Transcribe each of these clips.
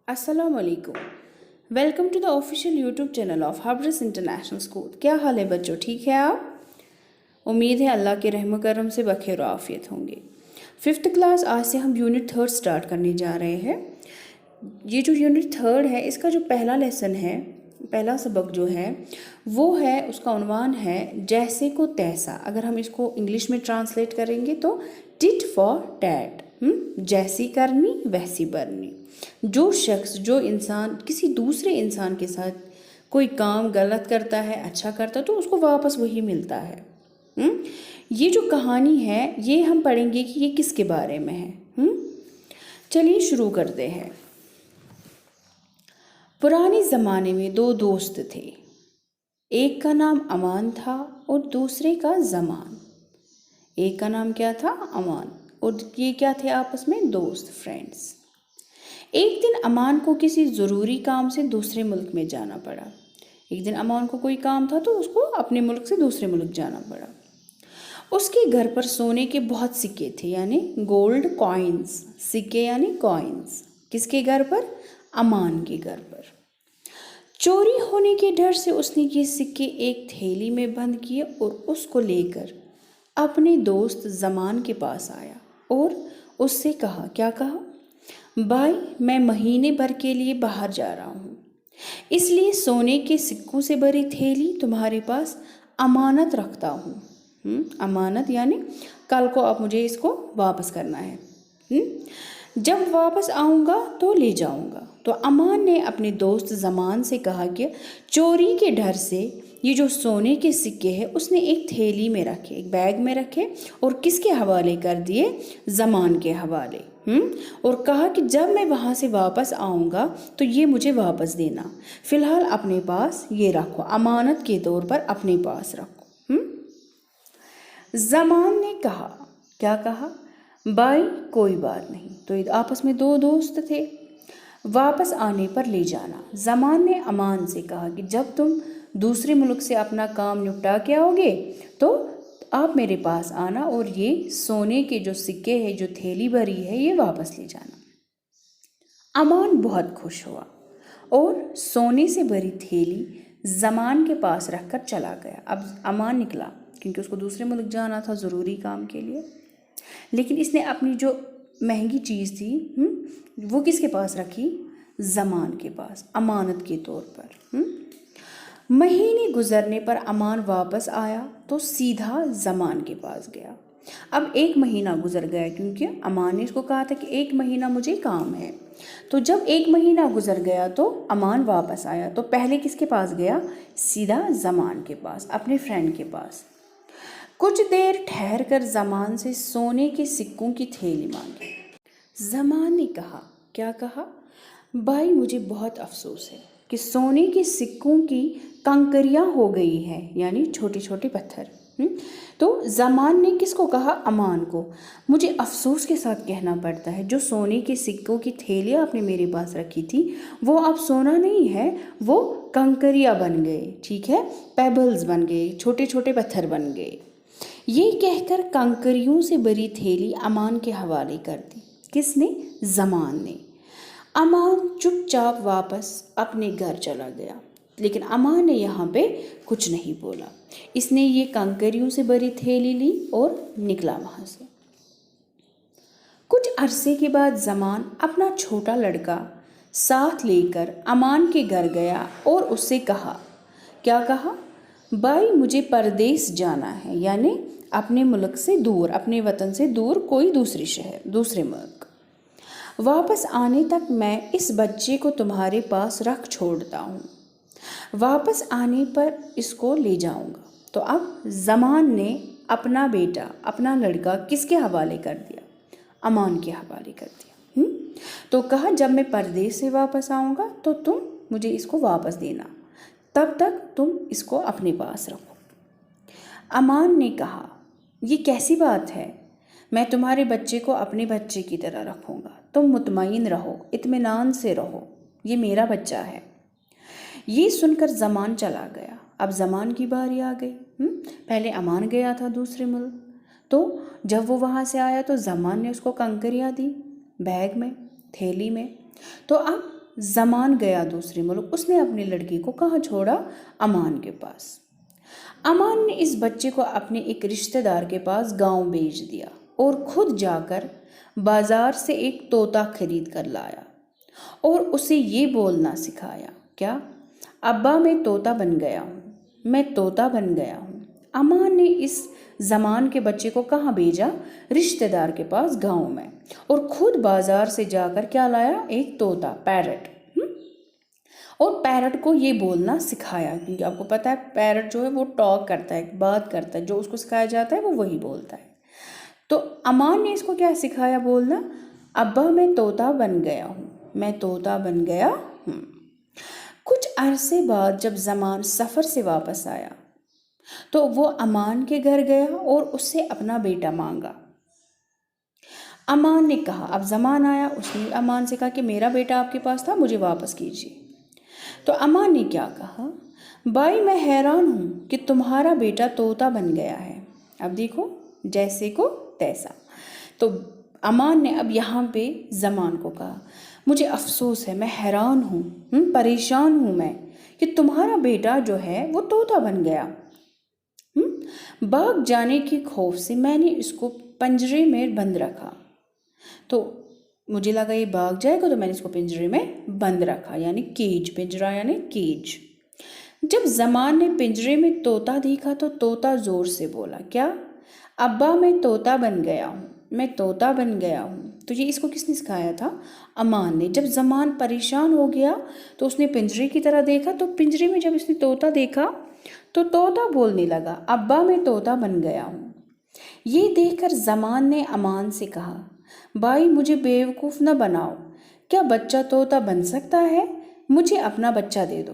अस्सलाम वालेकुम। Welcome to the official YouTube channel of हाब्रस इंटरनेशनल स्कूल। क्या हाल है बच्चों, ठीक है आप? उम्मीद है अल्लाह के रहम करम से बखैर आफियत होंगे। 5th क्लास आज से हम यूनिट 3 स्टार्ट करने जा रहे हैं। ये जो यूनिट 3 है, इसका जो पहला लेसन है, पहला सबक जो है वो है, उसका उन्वान है जैसे को तैसा। अगर हम इसको इंग्लिश में ट्रांसलेट करेंगे तो टिट फॉर टैट। जैसी करनी वैसी बरनी। जो शख्स, जो इंसान किसी दूसरे इंसान के साथ कोई काम गलत करता है, अच्छा करता है, तो उसको वापस वही मिलता है। ये जो कहानी है ये हम पढ़ेंगे कि ये किसके बारे में है। चलिए शुरू करते हैं। पुराने ज़माने में 2 दोस्त थे। एक का नाम अमान था और दूसरे का ज़मान। एक का नाम क्या था? अमान। और ये क्या थे? आपस में दोस्त, फ्रेंड्स। एक दिन अमान को किसी ज़रूरी काम से दूसरे मुल्क में जाना पड़ा। एक दिन अमान को कोई काम था तो उसको अपने मुल्क से दूसरे मुल्क जाना पड़ा। उसके घर पर सोने के बहुत सिक्के थे, यानी गोल्ड कॉइन्स। सिक्के यानी कॉइन्स। किसके घर पर? अमान के घर पर। चोरी होने के डर से उसने ये सिक्के एक थैली में बंद किए और उसको लेकर अपने दोस्त ज़मान के पास आया और उससे कहा, क्या कहा? भाई, मैं महीने भर के लिए बाहर जा रहा हूँ, इसलिए सोने के सिक्कों से भरी थैली तुम्हारे पास अमानत रखता हूँ। अमानत यानी कल को आप मुझे इसको वापस करना है। जब वापस आऊँगा तो ले जाऊँगा। तो अमान ने अपने दोस्त ज़मान से कहा कि चोरी के डर से ये जो सोने के सिक्के हैं उसने एक थैली में रखे, एक बैग में रखे और किसके हवाले कर दिए? ज़मान के हवाले। और कहा कि जब मैं वहाँ से वापस आऊँगा तो ये मुझे वापस देना, फ़िलहाल अपने पास ये रखो, अमानत के तौर पर अपने पास रखो। ज़मान ने कहा, क्या कहा? भाई, कोई बात नहीं। तो ये आपस में 2 दोस्त थे। वापस आने पर ले जाना। ज़मान ने अमान से कहा कि जब तुम दूसरे मुल्क से अपना काम निपटा के आओगे तो आप मेरे पास आना और ये सोने के जो सिक्के हैं, जो थैली भरी है, ये वापस ले जाना। अमान बहुत खुश हुआ और सोने से भरी थैली ज़मान के पास रखकर चला गया। अब अमान निकला क्योंकि उसको दूसरे मुल्क जाना था ज़रूरी काम के लिए, लेकिन इसने अपनी जो महंगी चीज़ थी वो किसके पास रखी? ज़मान के पास, अमानत के तौर पर। महीने गुजरने पर अमान वापस आया तो सीधा ज़मान के पास गया। अब 1 महीना गुजर गया क्योंकि अमान ने इसको कहा था कि 1 महीना मुझे काम है। तो जब 1 महीना गुजर गया तो अमान वापस आया तो पहले किसके पास गया? सीधा ज़मान के पास, अपने फ्रेंड के पास। कुछ देर ठहर कर ज़मान से सोने के सिक्कों की थैली मांगी। ज़मान ने कहा, क्या कहा? भाई, मुझे बहुत अफसोस है कि सोने के सिक्कों की कंकरियाँ हो गई हैं, यानी छोटे छोटे पत्थर। तो ज़मान ने किसको कहा? अमान को। मुझे अफसोस के साथ कहना पड़ता है, जो सोने के सिक्कों की थैली आपने मेरे पास रखी थी वो अब सोना नहीं है, वो कंकरियाँ बन गए। ठीक है, पेबल्स बन गए, छोटे छोटे पत्थर बन गए। ये कहकर कंकरियों से भरी थैली अमान के हवाले कर दी। किसने? ज़मान ने। अमान चुपचाप वापस अपने घर चला गया, लेकिन अमान ने यहाँ पे कुछ नहीं बोला। इसने ये कंकरियों से भरी थैली ली और निकला वहाँ से। कुछ अरसे के बाद ज़मान अपना छोटा लड़का साथ लेकर अमान के घर गया और उससे कहा, क्या कहा? भाई, मुझे परदेस जाना है, यानी अपने मुल्क से दूर, अपने वतन से दूर, कोई दूसरे शहर, दूसरे मुल्क। वापस आने तक मैं इस बच्चे को तुम्हारे पास रख छोड़ता हूँ, वापस आने पर इसको ले जाऊँगा। तो अब ज़मान ने अपना बेटा, अपना लड़का किसके हवाले कर दिया? अमान के हवाले कर दिया। तो कहा, जब मैं परदेस से वापस आऊँगा तो तुम मुझे इसको वापस देना, तब तक तुम इसको अपने पास रखो। अमान ने कहा, ये कैसी बात है? मैं तुम्हारे बच्चे को अपने बच्चे की तरह रखूँगा, तुम मुतमईन रहो, इत्मीनान से रहो, ये मेरा बच्चा है। ये सुनकर ज़मान चला गया। अब ज़मान की बारी आ गई। पहले अमान गया था दूसरे मुल्क, तो जब वो वहाँ से आया तो ज़मान ने उसको कंकरियाँ दी, बैग में, थैली में। तो अब زمان گیا دوسرے ملک، اس نے اپنی لڑکی کو کہاں چھوڑا؟ امان کے پاس۔ امان نے اس بچے کو اپنے ایک رشتہ دار کے پاس گاؤں بھیج دیا اور خود جا کر بازار سے ایک طوطا خرید کر لایا اور اسے یہ بولنا سکھایا، کیا؟ ابا میں طوطا بن گیا ہوں، میں طوطا بن گیا ہوں۔ امان نے اس زمان کے بچے کو کہاں بھیجا؟ رشتہ دار کے پاس گاؤں میں، اور خود بازار سے جا کر کیا لایا؟ ایک طوطا، پیرٹ، اور پیرٹ کو یہ بولنا سکھایا، کیونکہ آپ کو پتہ ہے پیرٹ جو ہے وہ ٹاک کرتا ہے، بات کرتا ہے، جو اس کو سکھایا جاتا ہے وہ وہی بولتا ہے۔ تو امان نے اس کو کیا سکھایا بولنا؟ ابا میں طوطا بن گیا ہوں، میں طوطا بن گیا ہوں۔ کچھ عرصے بعد جب زمان سفر سے واپس آیا تو وہ امان کے گھر گیا اور اس سے اپنا بیٹا مانگا۔ امان نے کہا، اب زمان آیا، اس نے امان سے کہا کہ میرا بیٹا آپ کے پاس تھا، مجھے واپس کیجیے۔ تو امان نے کیا کہا؟ بھائی میں حیران ہوں کہ تمہارا بیٹا طوطا بن گیا ہے۔ اب دیکھو، جیسے کو تیسا۔ تو امان نے اب یہاں پہ زمان کو کہا، مجھے افسوس ہے، میں حیران ہوں، پریشان ہوں میں کہ تمہارا بیٹا جو ہے وہ طوطا بن گیا۔ بھاگ جانے کے خوف سے میں نے اس کو پنجرے میں بند رکھا، تو مجھے لگا یہ بھاگ جائے گا، تو میں نے اس کو پنجرے میں بند رکھا، یعنی کیج، پنجرا یعنی کیج۔ جب زمان نے پنجرے میں طوطا دیکھا تو طوطا زور سے بولا، کیا؟ ابا میں طوطا بن گیا ہوں، میں طوطا بن گیا ہوں۔ تو یہ اس کو کس نے سکھایا تھا؟ امان نے۔ جب زمان پریشان ہو گیا تو اس نے پنجرے کی طرح دیکھا، تو پنجرے میں جب اس نے طوطا دیکھا تو طوطا بولنے لگا، ابا میں طوطا بن گیا ہوں۔ یہ دیکھ کر زمان نے امان سے کہا، بھائی مجھے بیوقوف نہ بناؤ، کیا بچہ طوطا بن سکتا ہے؟ مجھے اپنا بچہ دے دو۔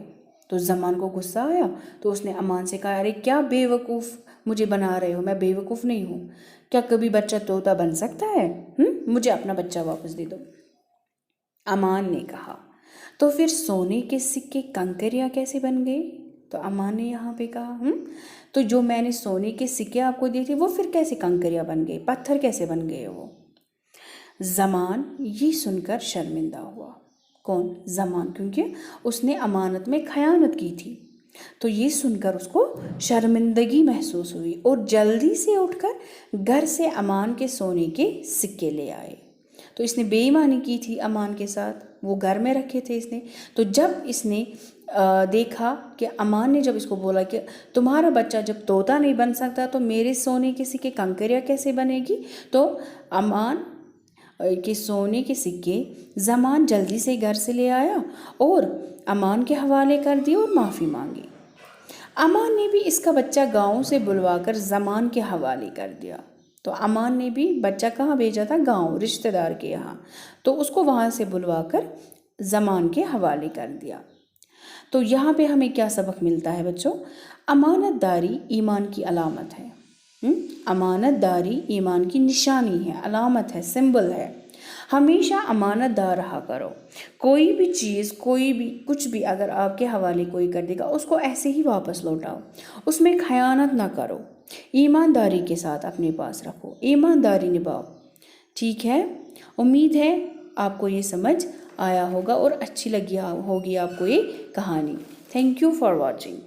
تو زمان کو غصہ آیا تو اس نے امان سے کہا، ارے کیا بیوقوف مجھے بنا رہے ہو؟ میں بیوقوف نہیں ہوں، کیا کبھی بچہ طوطا بن سکتا ہے؟ مجھے اپنا بچہ واپس دے دو۔ امان نے کہا، تو پھر سونے کے سکے کنکریاں کیسے بن گئے؟ تو امان نے یہاں پہ کہا، تو جو میں نے سونے کے سکے آپ کو دیے تھے وہ پھر کیسے کنکریاں بن گئے، پتھر کیسے بن گئے وہ؟ زمان یہ سن کر شرمندہ ہوا۔ کون؟ زمان، کیونکہ اس نے امانت میں خیانت کی تھی، تو یہ سن کر اس کو شرمندگی محسوس ہوئی اور جلدی سے اٹھ کر گھر سے امان کے سونے کے سکے لے آئے۔ تو اس نے بے ایمانی کی تھی امان کے ساتھ، وہ گھر میں رکھے تھے اس نے۔ تو جب اس نے دیکھا کہ امان نے جب اس کو بولا کہ تمہارا بچہ جب طوطا نہیں بن سکتا تو میرے سونے کے سکے کنکریاں کیسے بنے گی، تو امان کے سونے کے سکے زمان جلدی سے گھر سے لے آیا اور امان کے حوالے کر دی اور معافی مانگی۔ امان نے بھی اس کا بچہ گاؤں سے بلوا کر زمان کے حوالے کر دیا۔ تو امان نے بھی بچہ کہاں بھیجا تھا؟ گاؤں، رشتہ دار کے یہاں، تو اس کو وہاں سے بلوا کر زمان کے حوالے کر دیا۔ تو یہاں پہ ہمیں کیا سبق ملتا ہے بچوں؟ امانت داری ایمان کی علامت ہے۔ امانت داری ایمان کی نشانی ہے، علامت ہے، سمبل ہے۔ ہمیشہ امانت دار رہا کرو۔ کوئی بھی چیز، کوئی بھی کچھ بھی اگر آپ کے حوالے کوئی کر دے گا اس کو ایسے ہی واپس لوٹاؤ، اس میں خیانت نہ کرو، ایمانداری کے ساتھ اپنے پاس رکھو، ایمانداری نبھاؤ، ٹھیک ہے؟ امید ہے آپ کو یہ سمجھ آیا ہوگا اور اچھی لگی ہوگی آپ کو یہ کہانی۔ Thank you for watching.